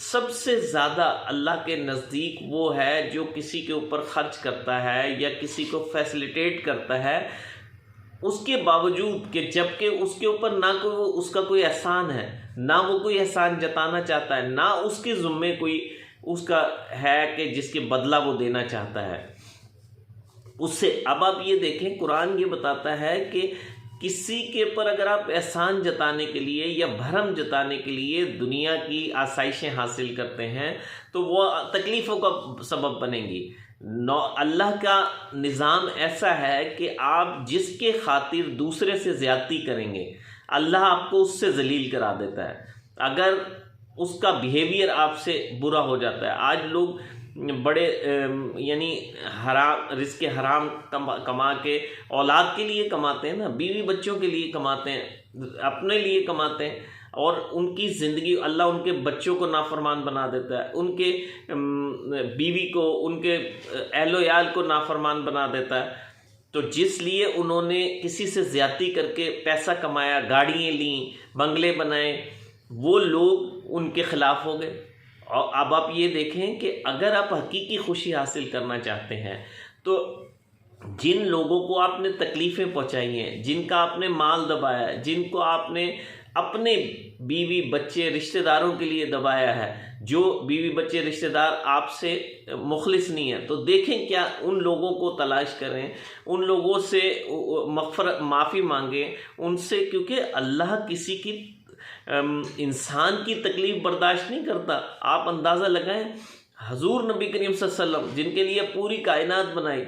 سب سے زیادہ اللہ کے نزدیک وہ ہے جو کسی کے اوپر خرچ کرتا ہے یا کسی کو فیسلیٹیٹ کرتا ہے، اس کے باوجود کہ جب کہ اس کے اوپر نہ کوئی اس کا کوئی احسان ہے، نہ وہ کوئی احسان جتانا چاہتا ہے، نہ اس کے ذمے کوئی اس کا ہے کہ جس کے بدلہ وہ دینا چاہتا ہے اس سے۔ اب آپ یہ دیکھیں، قرآن یہ بتاتا ہے کہ کسی کے پر اگر آپ احسان جتانے کے لیے یا بھرم جتانے کے لیے دنیا کی آسائشیں حاصل کرتے ہیں تو وہ تکلیفوں کا سبب بنیں گی۔ اللہ کا نظام ایسا ہے کہ آپ جس کے خاطر دوسرے سے زیادتی کریں گے اللہ آپ کو اس سے ذلیل کرا دیتا ہے، اگر اس کا بیہیویئر آپ سے برا ہو جاتا ہے۔ آج لوگ بڑے یعنی حرام رزق حرام کما کے اولاد کے لیے کماتے ہیں نا، بیوی بچوں کے لیے کماتے ہیں، اپنے لیے کماتے ہیں، اور ان کی زندگی اللہ ان کے بچوں کو نافرمان بنا دیتا ہے، ان کے بیوی کو، ان کے اہل و عیال کو نافرمان بنا دیتا ہے۔ تو جس لیے انہوں نے کسی سے زیادتی کر کے پیسہ کمایا، گاڑیاں لیں، بنگلے بنائے، وہ لوگ ان کے خلاف ہو گئے۔ اور اب آپ یہ دیکھیں کہ اگر آپ حقیقی خوشی حاصل کرنا چاہتے ہیں تو جن لوگوں کو آپ نے تکلیفیں پہنچائی ہیں، جن کا آپ نے مال دبایا ہے، جن کو آپ نے اپنے بیوی بچے رشتہ داروں کے لیے دبایا ہے، جو بیوی بچے رشتہ دار آپ سے مخلص نہیں ہیں، تو دیکھیں کیا ان لوگوں کو تلاش کریں، ان لوگوں سے معافی مانگیں ان سے، کیونکہ اللہ کسی کی انسان کی تکلیف برداشت نہیں کرتا۔ آپ اندازہ لگائیں، حضور نبی کریم صلی اللہ علیہ وسلم جن کے لیے پوری کائنات بنائی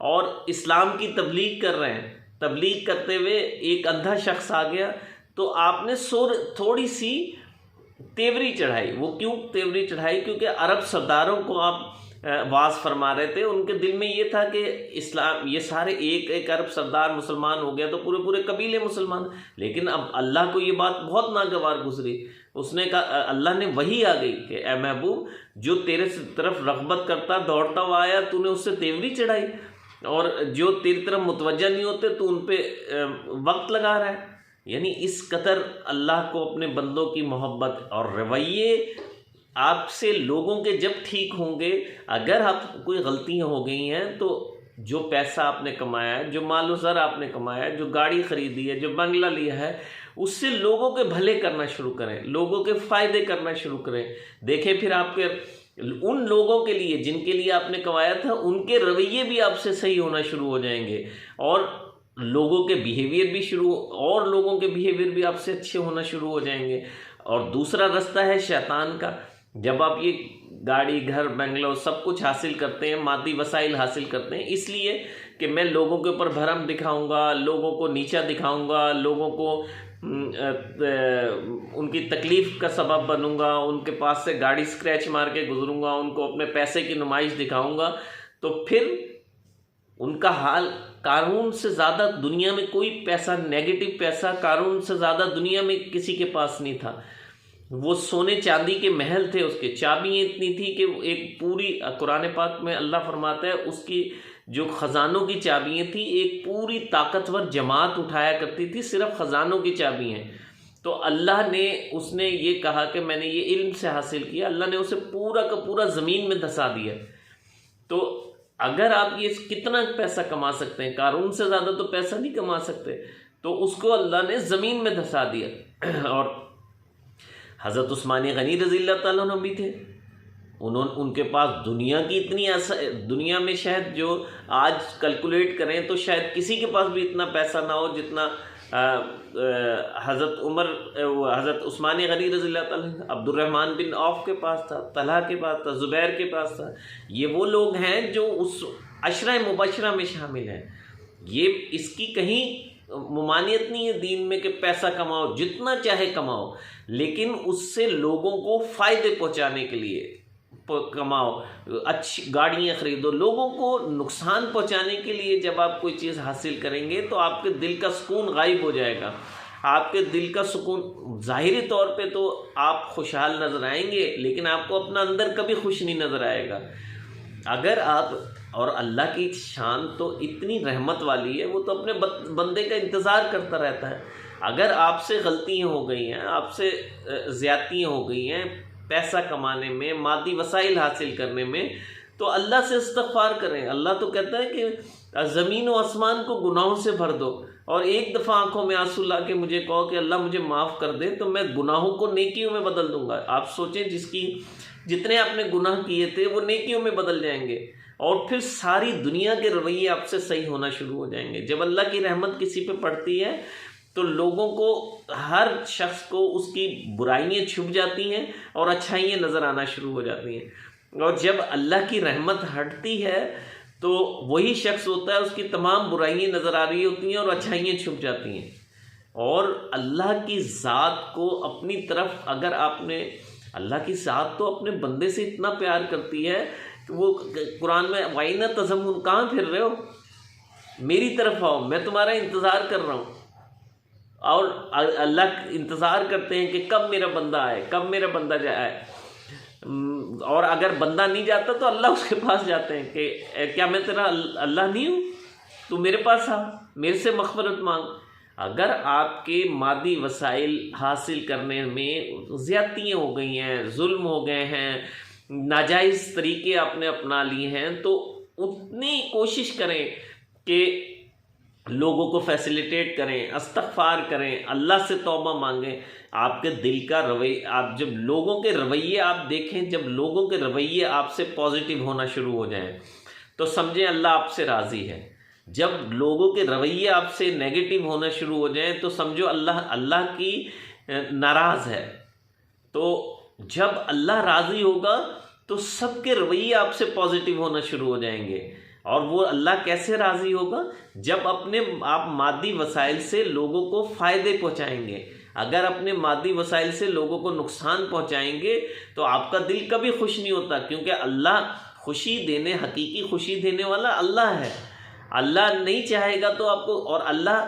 اور اسلام کی تبلیغ کر رہے ہیں، تبلیغ کرتے ہوئے ایک اندھا شخص آ گیا تو آپ نے تھوڑی سی تیوری چڑھائی۔ وہ کیوں تیوری چڑھائی؟ کیونکہ عرب سرداروں کو آپ واز فرما رہے تھے، ان کے دل میں یہ تھا کہ اسلام، یہ سارے ایک عرب سردار مسلمان ہو گیا تو پورے قبیلے مسلمان۔ لیکن اب اللہ کو یہ بات بہت ناگوار گزری، اس نے کہا، اللہ نے وحی آ گئی کہ اے محبوب، جو تیرے طرف رغبت کرتا دوڑتا ہوا آیا تو نے اس سے تیوری چڑھائی، اور جو تیری طرف متوجہ نہیں ہوتے تو ان پہ وقت لگا رہا ہے۔ یعنی اس قدر اللہ کو اپنے بندوں کی محبت اور رویے آپ سے لوگوں کے جب ٹھیک ہوں گے۔ اگر آپ کوئی غلطیاں ہو گئی ہیں تو جو پیسہ آپ نے کمایا ہے، جو مال و زر آپ نے کمایا ہے، جو گاڑی خریدی ہے، جو بنگلہ لیا ہے، اس سے لوگوں کے بھلے کرنا شروع کریں، لوگوں کے فائدے کرنا شروع کریں۔ دیکھیں پھر آپ کے ان لوگوں کے لیے جن کے لیے آپ نے کمایا تھا، ان کے رویے بھی آپ سے صحیح ہونا شروع ہو جائیں گے، اور لوگوں کے بیہیویئر بھی اور لوگوں کے بیہیویئر بھی آپ سے اچھے ہونا شروع ہو جائیں گے۔ اور دوسرا رستہ ہے شیطان کا۔ جب آپ یہ گاڑی، گھر، بنگلو سب کچھ حاصل کرتے ہیں، مادی وسائل حاصل کرتے ہیں، اس لیے کہ میں لوگوں کے اوپر بھرم دکھاؤں گا، لوگوں کو نیچا دکھاؤں گا، لوگوں کو ان کی تکلیف کا سبب بنوں گا، ان کے پاس سے گاڑی اسکریچ مار کے گزروں گا، ان کو اپنے پیسے کی نمائش دکھاؤں گا، تو پھر ان کا حال قارون سے زیادہ دنیا میں کوئی پیسہ، نیگیٹو پیسہ قارون سے زیادہ دنیا میں کسی کے پاس نہیں تھا۔ وہ سونے چاندی کے محل تھے، اس کے چابیاں اتنی تھی کہ ایک پوری، قرآن پاک میں اللہ فرماتا ہے اس کی جو خزانوں کی چابیاں تھیں ایک پوری طاقتور جماعت اٹھایا کرتی تھی، صرف خزانوں کی چابیاں۔ تو اللہ نے، اس نے یہ کہا کہ میں نے یہ علم سے حاصل کیا، اللہ نے اسے پورا کا پورا زمین میں دھسا دیا۔ تو اگر آپ یہ کتنا پیسہ کما سکتے ہیں، قارون سے زیادہ تو پیسہ نہیں کما سکتے، تو اس کو اللہ نے زمین میں دھسا دیا۔ اور حضرت عثمان غنی رضی اللہ تعالیٰ عنہ بھی تھے، ان کے پاس دنیا کی اتنی دنیا میں شاید جو آج کیلکولیٹ کریں تو شاید کسی کے پاس بھی اتنا پیسہ نہ ہو جتنا حضرت عثمان غنی رضی اللہ تعالیٰ عنہ، عبد الرحمن بن عوف کے پاس تھا، طلحہ کے پاس تھا، زبیر کے پاس تھا۔ یہ وہ لوگ ہیں جو اس عشرہ مبشرہ میں شامل ہیں۔ یہ اس کی کہیں ممانعت نہیں ہے دین میں کہ پیسہ کماؤ، جتنا چاہے کماؤ، لیکن اس سے لوگوں کو فائدے پہنچانے کے لیے کماؤ، اچھی گاڑیاں خریدو۔ لوگوں کو نقصان پہنچانے کے لیے جب آپ کوئی چیز حاصل کریں گے تو آپ کے دل کا سکون غائب ہو جائے گا۔ آپ کے دل کا سکون، ظاہری طور پہ تو آپ خوشحال نظر آئیں گے لیکن آپ کو اپنا اندر کبھی خوش نہیں نظر آئے گا۔ اگر آپ، اور اللہ کی شان تو اتنی رحمت والی ہے، وہ تو اپنے بندے کا انتظار کرتا رہتا ہے۔ اگر آپ سے غلطیاں ہو گئی ہیں، آپ سے زیادتیاں ہو گئی ہیں، پیسہ کمانے میں، مادی وسائل حاصل کرنے میں، تو اللہ سے استغفار کریں۔ اللہ تو کہتا ہے کہ زمین و آسمان کو گناہوں سے بھر دو، اور ایک دفعہ آنکھوں میں آنسو لا کے مجھے کہو کہ اللہ مجھے معاف کر دے، تو میں گناہوں کو نیکیوں میں بدل دوں گا۔ آپ سوچیں جتنے آپ نے گناہ کیے تھے وہ نیکیوں میں بدل جائیں گے، اور پھر ساری دنیا کے رویے آپ سے صحیح ہونا شروع ہو جائیں گے۔ جب اللہ کی رحمت کسی پہ پڑتی ہے تو لوگوں کو، ہر شخص کو اس کی برائیاں چھپ جاتی ہیں اور اچھائیاں نظر آنا شروع ہو جاتی ہیں۔ اور جب اللہ کی رحمت ہٹتی ہے تو وہی شخص ہوتا ہے، اس کی تمام برائیاں نظر آ رہی ہوتی ہیں اور اچھائیاں چھپ جاتی ہیں۔ اور اللہ کی ذات کو اپنی طرف، اگر آپ نے، اللہ کی ذات تو اپنے بندے سے اتنا پیار کرتی ہے کہ وہ قرآن میں وَإِنَّ تَزَمُّنْ، کہاں پھر رہے ہو، میری طرف آؤ، میں تمہارا انتظار کر رہا ہوں۔ اور اللہ انتظار کرتے ہیں کہ کب میرا بندہ آئے، کب میرا بندہ جائے۔ اور اگر بندہ نہیں جاتا تو اللہ اس کے پاس جاتے ہیں کہ کیا میں تیرا اللہ نہیں ہوں، تو میرے پاس آ، میرے سے مغفرت مانگ۔ اگر آپ کے مادی وسائل حاصل کرنے میں زیادتیاں ہو گئی ہیں، ظلم ہو گئے ہیں، ناجائز طریقے آپ نے اپنا لیے ہیں، تو اتنی کوشش کریں کہ لوگوں کو فیسیلیٹیٹ کریں، استغفار کریں، اللہ سے توبہ مانگیں۔ آپ کے دل کا رویہ، آپ جب لوگوں کے رویے آپ دیکھیں، جب لوگوں کے رویے آپ سے پازیٹیو ہونا شروع ہو جائیں تو سمجھیں اللہ آپ سے راضی ہے۔ جب لوگوں کے رویے آپ سے نیگیٹو ہونا شروع ہو جائیں تو سمجھو اللہ کی ناراض ہے۔ تو جب اللہ راضی ہوگا تو سب کے رویے آپ سے پازیٹیو ہونا شروع ہو جائیں گے۔ اور وہ اللہ کیسے راضی ہوگا؟ جب آپ مادی وسائل سے لوگوں کو فائدے پہنچائیں گے۔ اگر اپنے مادی وسائل سے لوگوں کو نقصان پہنچائیں گے تو آپ کا دل کبھی خوش نہیں ہوتا، کیونکہ اللہ خوشی دینے، حقیقی خوشی دینے والا اللہ ہے۔ اللہ نہیں چاہے گا تو آپ کو، اور اللہ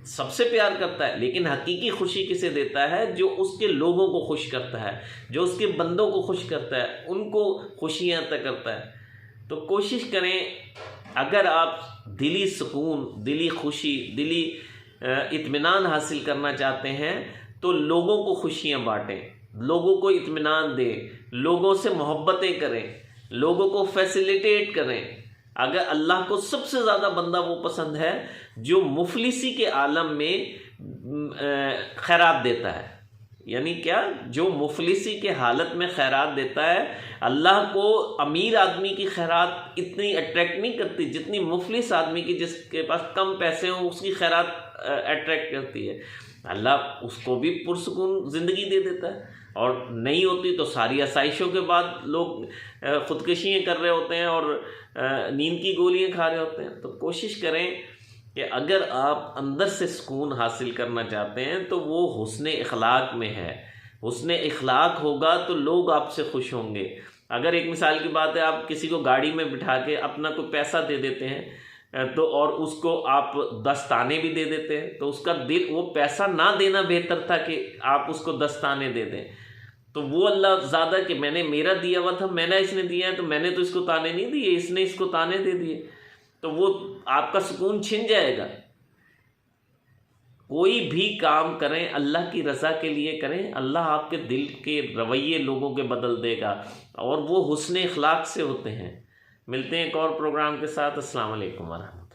سب سے پیار کرتا ہے، لیکن حقیقی خوشی کسے دیتا ہے؟ جو اس کے لوگوں کو خوش کرتا ہے، جو اس کے بندوں کو خوش کرتا ہے، ان کو خوشیاں عطا کرتا ہے۔ تو کوشش کریں، اگر آپ دلی سکون، دلی خوشی، دلی اطمینان حاصل کرنا چاہتے ہیں تو لوگوں کو خوشیاں بانٹیں، لوگوں کو اطمینان دیں، لوگوں سے محبتیں کریں، لوگوں کو فیسیلیٹیٹ کریں۔ اگر اللہ کو سب سے زیادہ بندہ وہ پسند ہے جو مفلسی کے عالم میں خیرات دیتا ہے، یعنی کیا؟ جو مفلسی کے حالت میں خیرات دیتا ہے۔ اللہ کو امیر آدمی کی خیرات اتنی اٹریکٹ نہیں کرتی جتنی مفلس آدمی کی، جس کے پاس کم پیسے ہوں، اس کی خیرات اٹریکٹ کرتی ہے۔ اللہ اس کو بھی پرسکون زندگی دے دیتا ہے، اور نہیں ہوتی تو ساری آسائشوں کے بعد لوگ خودکشیاں کر رہے ہوتے ہیں اور نیند کی گولیاں کھا رہے ہوتے ہیں۔ تو کوشش کریں کہ اگر آپ اندر سے سکون حاصل کرنا چاہتے ہیں تو وہ حسن اخلاق میں ہے۔ حسن اخلاق ہوگا تو لوگ آپ سے خوش ہوں گے۔ اگر ایک مثال کی بات ہے، آپ کسی کو گاڑی میں بٹھا کے اپنا کوئی پیسہ دے دیتے ہیں تو، اور اس کو آپ 10 تانے بھی دے دیتے ہیں، تو اس کا دل، وہ پیسہ نہ دینا بہتر تھا کہ آپ اس کو 10 تانے دے دیں۔ تو وہ اللہ زیادہ کہ میرا دیا ہوا تھا، میں نے اس نے دیا ہے، تو میں نے تو اس کو تانے نہیں دیے، اس نے اس کو تانے دے دیے، تو وہ آپ کا سکون چھن جائے گا۔ کوئی بھی کام کریں اللہ کی رضا کے لیے کریں، اللہ آپ کے دل کے رویے لوگوں کے بدل دے گا، اور وہ حسن اخلاق سے ہوتے ہیں۔ ملتے ہیں ایک اور پروگرام کے ساتھ۔ السلام علیکم ورحمۃ اللہ۔